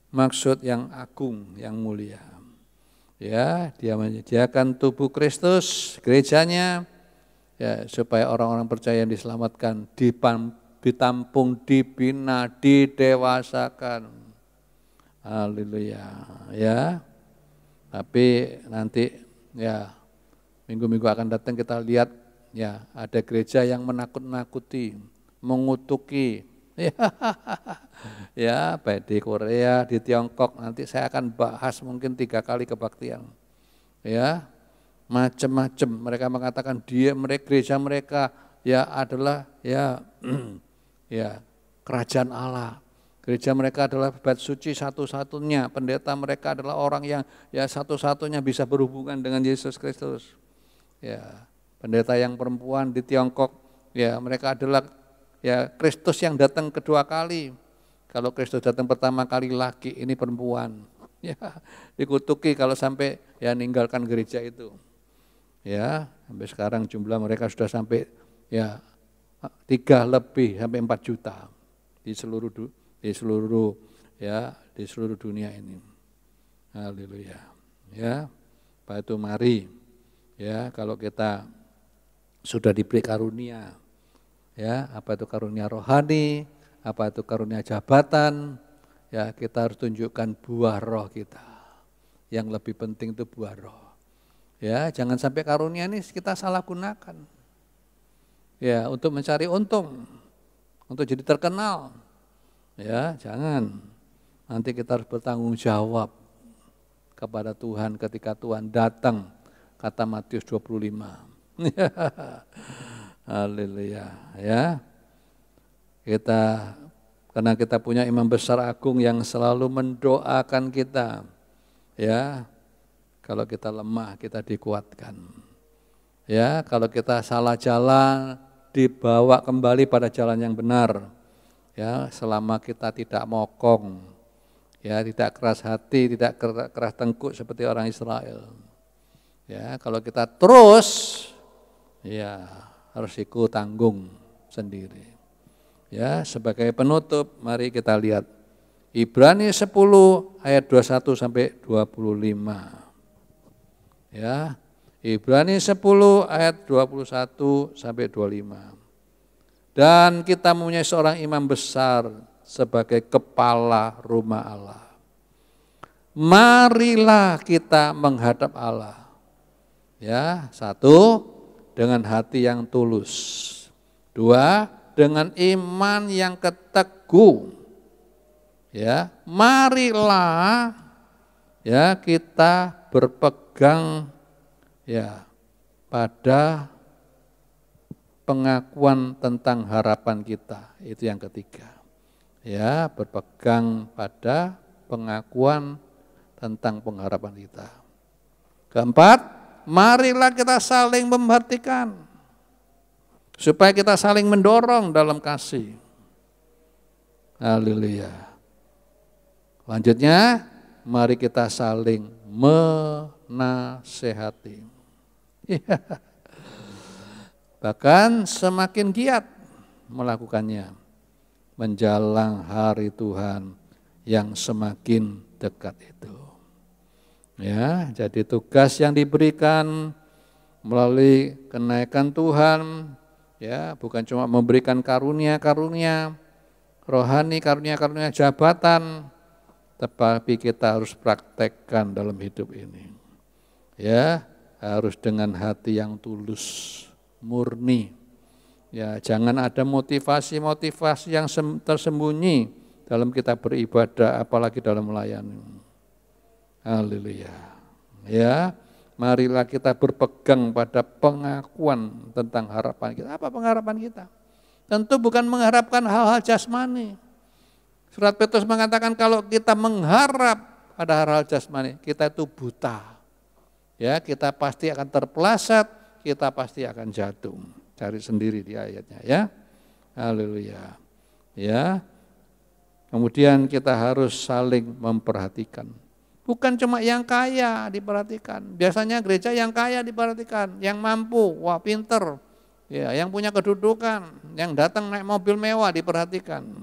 maksud yang agung, yang mulia. Ya, dia menyediakan tubuh Kristus, gerejanya, ya, supaya orang-orang percaya yang diselamatkan, ditampung, dibina, didewasakan. Haleluya. Ya. Tapi nanti ya minggu-minggu akan datang kita lihat ya ada gereja yang menakut-nakuti, mengutuki. Ya, baik di Korea, di Tiongkok, nanti saya akan bahas mungkin 3 kali kebaktian. Ya, macam-macam mereka mengatakan gereja mereka ya adalah ya ya kerajaan Allah. Gereja mereka adalah bait suci satu-satunya, pendeta mereka adalah orang yang ya satu-satunya bisa berhubungan dengan Yesus Kristus. Ya, pendeta yang perempuan di Tiongkok ya mereka adalah ya Kristus yang datang kedua kali. Kalau Kristus datang pertama kali laki, ini perempuan. Ya, dikutuki kalau sampai ya ninggalkan gereja itu. Ya, sampai sekarang jumlah mereka sudah sampai ya 3 lebih sampai 4 juta di seluruh ya di seluruh dunia ini. Haleluya. Ya. Pak itu mari ya kalau kita sudah diberi karunia, ya apa itu karunia rohani, apa itu karunia jabatan, ya kita harus tunjukkan buah roh kita. Yang lebih penting itu buah roh. Ya jangan sampai karunia ini kita salah gunakan. Ya untuk mencari untung, untuk jadi terkenal. Ya jangan. Nanti kita harus bertanggung jawab kepada Tuhan ketika Tuhan datang, kata Matius 25. Haleluya, ya. Karena kita punya imam besar agung yang selalu mendoakan kita. Ya. Kalau kita lemah, kita dikuatkan. Ya, kalau kita salah jalan, dibawa kembali pada jalan yang benar. Ya, selama kita tidak mokong. Ya, tidak keras hati, tidak keras tengkuk seperti orang Israel. Ya, kalau kita terus, ya harus ikut tanggung sendiri. Ya, sebagai penutup, mari kita lihat Ibrani 10 ayat 21 sampai 25. Ya, Ibrani 10 ayat 21 sampai 25. Dan kita mempunyai seorang imam besar sebagai kepala rumah Allah. Marilah kita menghadap Allah. Ya, 1, dengan hati yang tulus. 2, dengan iman yang teguh. Ya, marilah ya kita berpegang ya pada pengakuan tentang harapan kita. Itu yang ketiga. Ya, berpegang pada pengakuan tentang pengharapan kita. Keempat, marilah kita saling memperhatikan supaya kita saling mendorong dalam kasih. Haleluya. Lanjutnya, mari kita saling menasehati. Bahkan semakin giat melakukannya menjelang hari Tuhan yang semakin dekat itu. Ya, jadi tugas yang diberikan melalui kenaikan Tuhan, ya, bukan cuma memberikan karunia-karunia rohani, karunia-karunia jabatan, tetapi kita harus praktekkan dalam hidup ini. Ya, harus dengan hati yang tulus, murni. Ya, jangan ada motivasi-motivasi yang tersembunyi dalam kita beribadah, apalagi dalam melayani. Haleluya. Ya, marilah kita berpegang pada pengakuan tentang harapan kita. Apa pengharapan kita? Tentu bukan mengharapkan hal-hal jasmani. Surat Petrus mengatakan kalau kita mengharap pada hal-hal jasmani, kita itu buta. Ya, kita pasti akan terpeleset, kita pasti akan jatuh. Cari sendiri di ayatnya ya. Haleluya. Ya. Kemudian kita harus saling memperhatikan. Bukan cuma yang kaya diperhatikan. Biasanya gereja yang kaya diperhatikan, yang mampu, wah pinter. Ya, yang punya kedudukan, yang datang naik mobil mewah diperhatikan.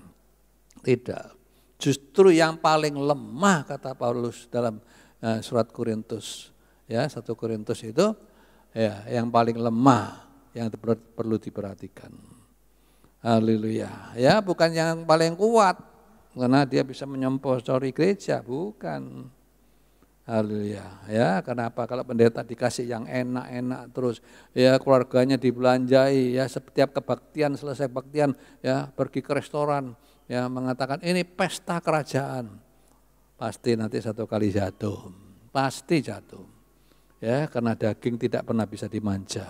Tidak. Justru yang paling lemah kata Paulus dalam surat Korintus. Ya, 1 Korintus itu ya, yang paling lemah yang perlu diperhatikan. Haleluya. Ya, bukan yang paling kuat karena dia bisa menyemposori gereja, bukan. Haleluya. Ya, kenapa? Kalau pendeta dikasih yang enak-enak terus, ya keluarganya dibelanjai, ya setiap kebaktian selesai kebaktian, ya pergi ke restoran, ya mengatakan ini pesta kerajaan. Pasti nanti satu kali jatuh. Pasti jatuh. Ya, karena daging tidak pernah bisa dimanja.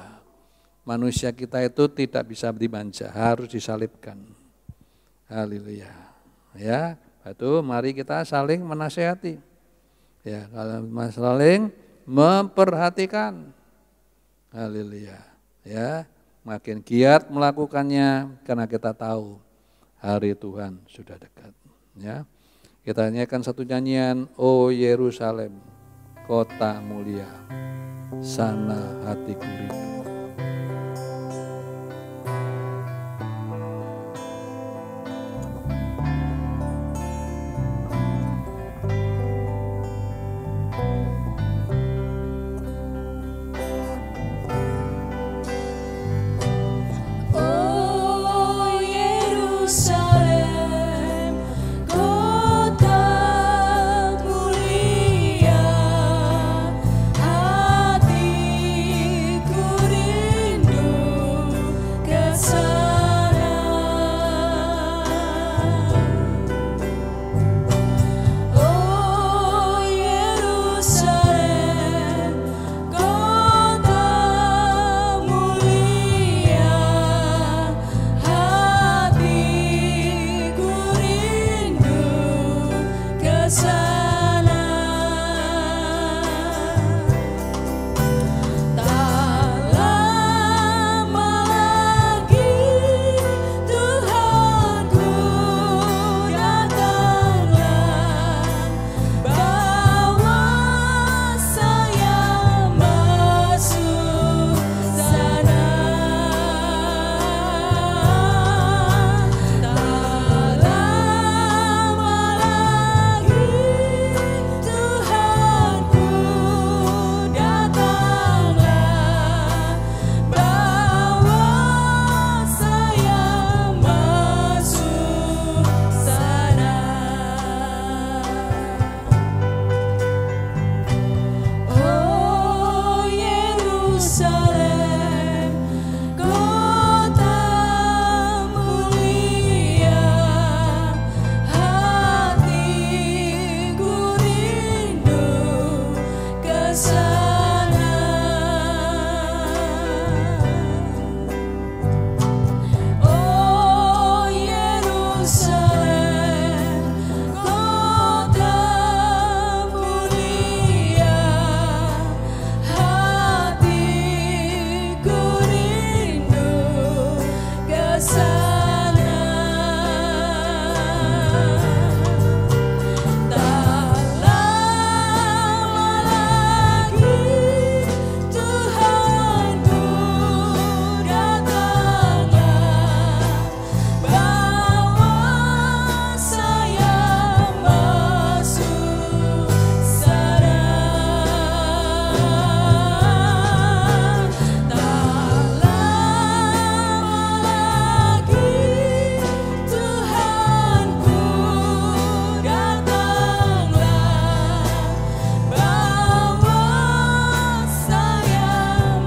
Manusia kita itu tidak bisa dimanja, harus disalibkan. Haleluya. Ya, itu mari kita saling menasehati. Ya, kalau saling memperhatikan. Haleluya. Ya, makin giat melakukannya karena kita tahu hari Tuhan sudah dekat. Ya. Kita nyanyikan satu nyanyian, O Yerusalem, kota mulia, sana hatiku rindu. Yerusalem, kota mulia, hatiku rindu ke sana. Oh Yerusalem, kota mulia, hatiku rindu ke sana. Tak lama lagi Tuhanku datanglah, bawa saya masuk sana. Tak lama lagi Tuhanku datanglah, bawa saya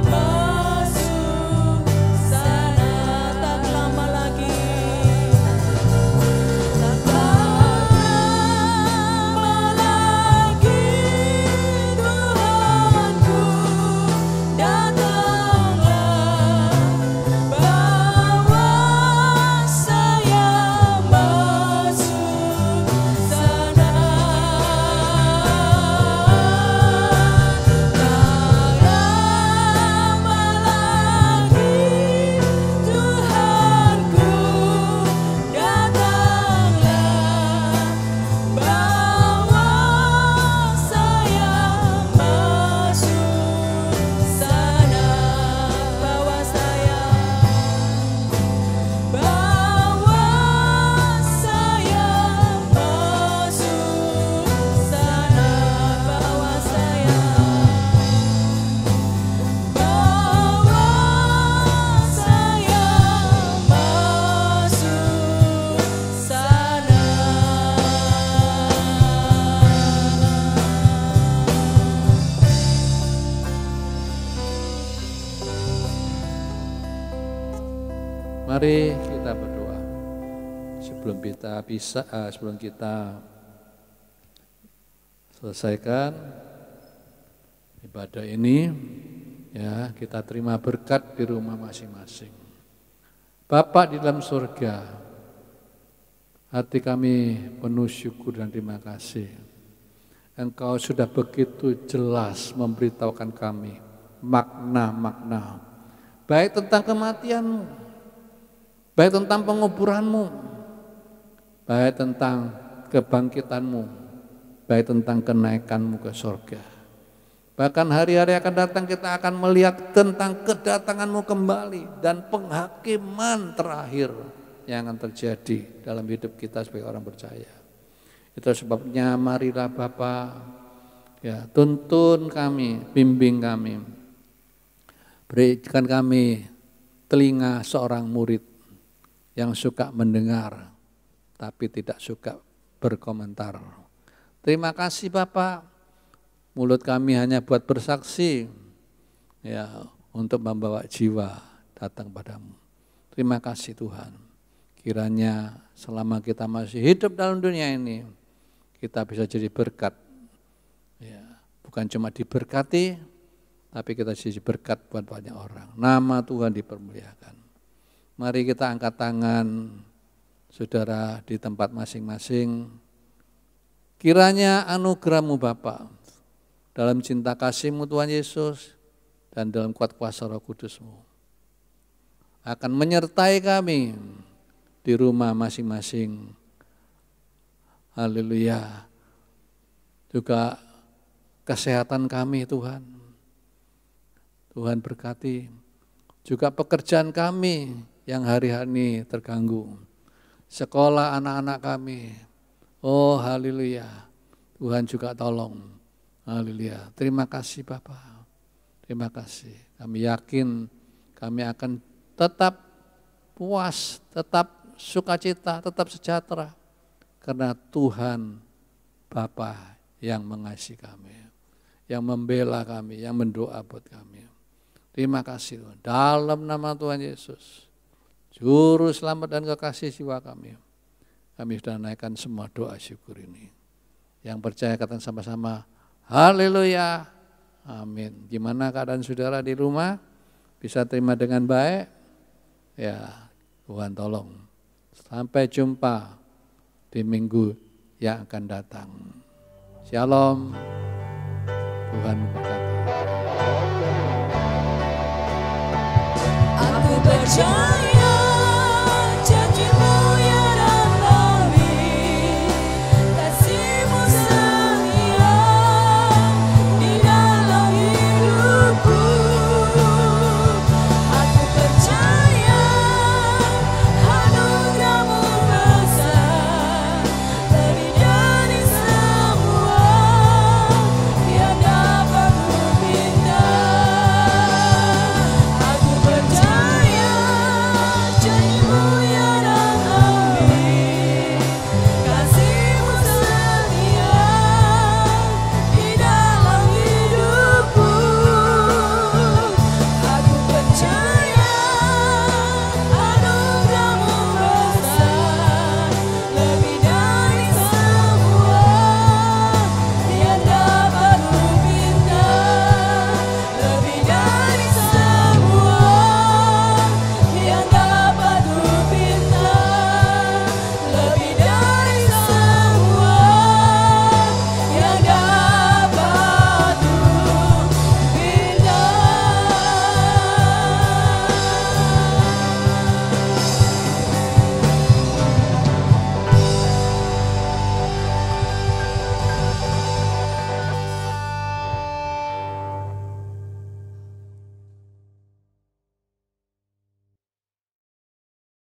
masuk sana. Tak lama lagi, tak lama lagi Tuhanku datanglah, bawa saya masuk sana. Tak lama lagi Tuhanku datanglah, bawa saya masuk sana. Bawa saya masuk sana. Bawa saya masuk sana. Mari kita berdoa. Sebelum kita selesaikan ibadah ini, ya, kita terima berkat di rumah masing-masing. Bapa di dalam surga, hati kami penuh syukur dan terima kasih. Engkau sudah begitu jelas memberitahukan kami makna-makna, baik tentang kematianmu, baik tentang penguburanmu, baik tentang kebangkitanmu, baik tentang kenaikanmu ke surga. Bahkan hari-hari akan datang kita akan melihat tentang kedatanganmu kembali dan penghakiman terakhir yang akan terjadi dalam hidup kita sebagai orang percaya. Itu sebabnya marilah Bapa, ya, tuntun kami, bimbing kami, berikan kami telinga seorang murid yang suka mendengar tapi tidak suka berkomentar. Terima kasih Bapak, mulut kami hanya buat bersaksi, ya, untuk membawa jiwa datang padamu. Terima kasih Tuhan. Kiranya selama kita masih hidup dalam dunia ini, kita bisa jadi berkat, ya, bukan cuma diberkati, tapi kita jadi berkat buat banyak orang. Nama Tuhan dipermuliakan. Mari kita angkat tangan, saudara, di tempat masing-masing. Kiranya anugerah-Mu Bapa, dalam cinta kasih-Mu Tuhan Yesus, dan dalam kuat kuasa Roh Kudus-Mu, akan menyertai kami di rumah masing-masing. Haleluya. Juga kesehatan kami Tuhan. Tuhan berkati. Juga pekerjaan kami yang hari-hari terganggu. Sekolah anak-anak kami. Oh haleluya. Tuhan juga tolong. Haleluya. Terima kasih Bapak. Terima kasih. Kami yakin kami akan tetap puas, tetap sukacita, tetap sejahtera. Karena Tuhan Bapa yang mengasihi kami, yang membela kami, yang mendoa buat kami. Terima kasih Tuhan. Dalam nama Tuhan Yesus, Juru Selamat dan Kekasih jiwa kami sudah naikkan semua doa syukur ini. Yang percaya katakan sama-sama, haleluya, amin. Gimana keadaan saudara di rumah? Bisa terima dengan baik? Ya, Tuhan tolong. Sampai jumpa di minggu yang akan datang. Shalom. Tuhan memberkati. Aku percaya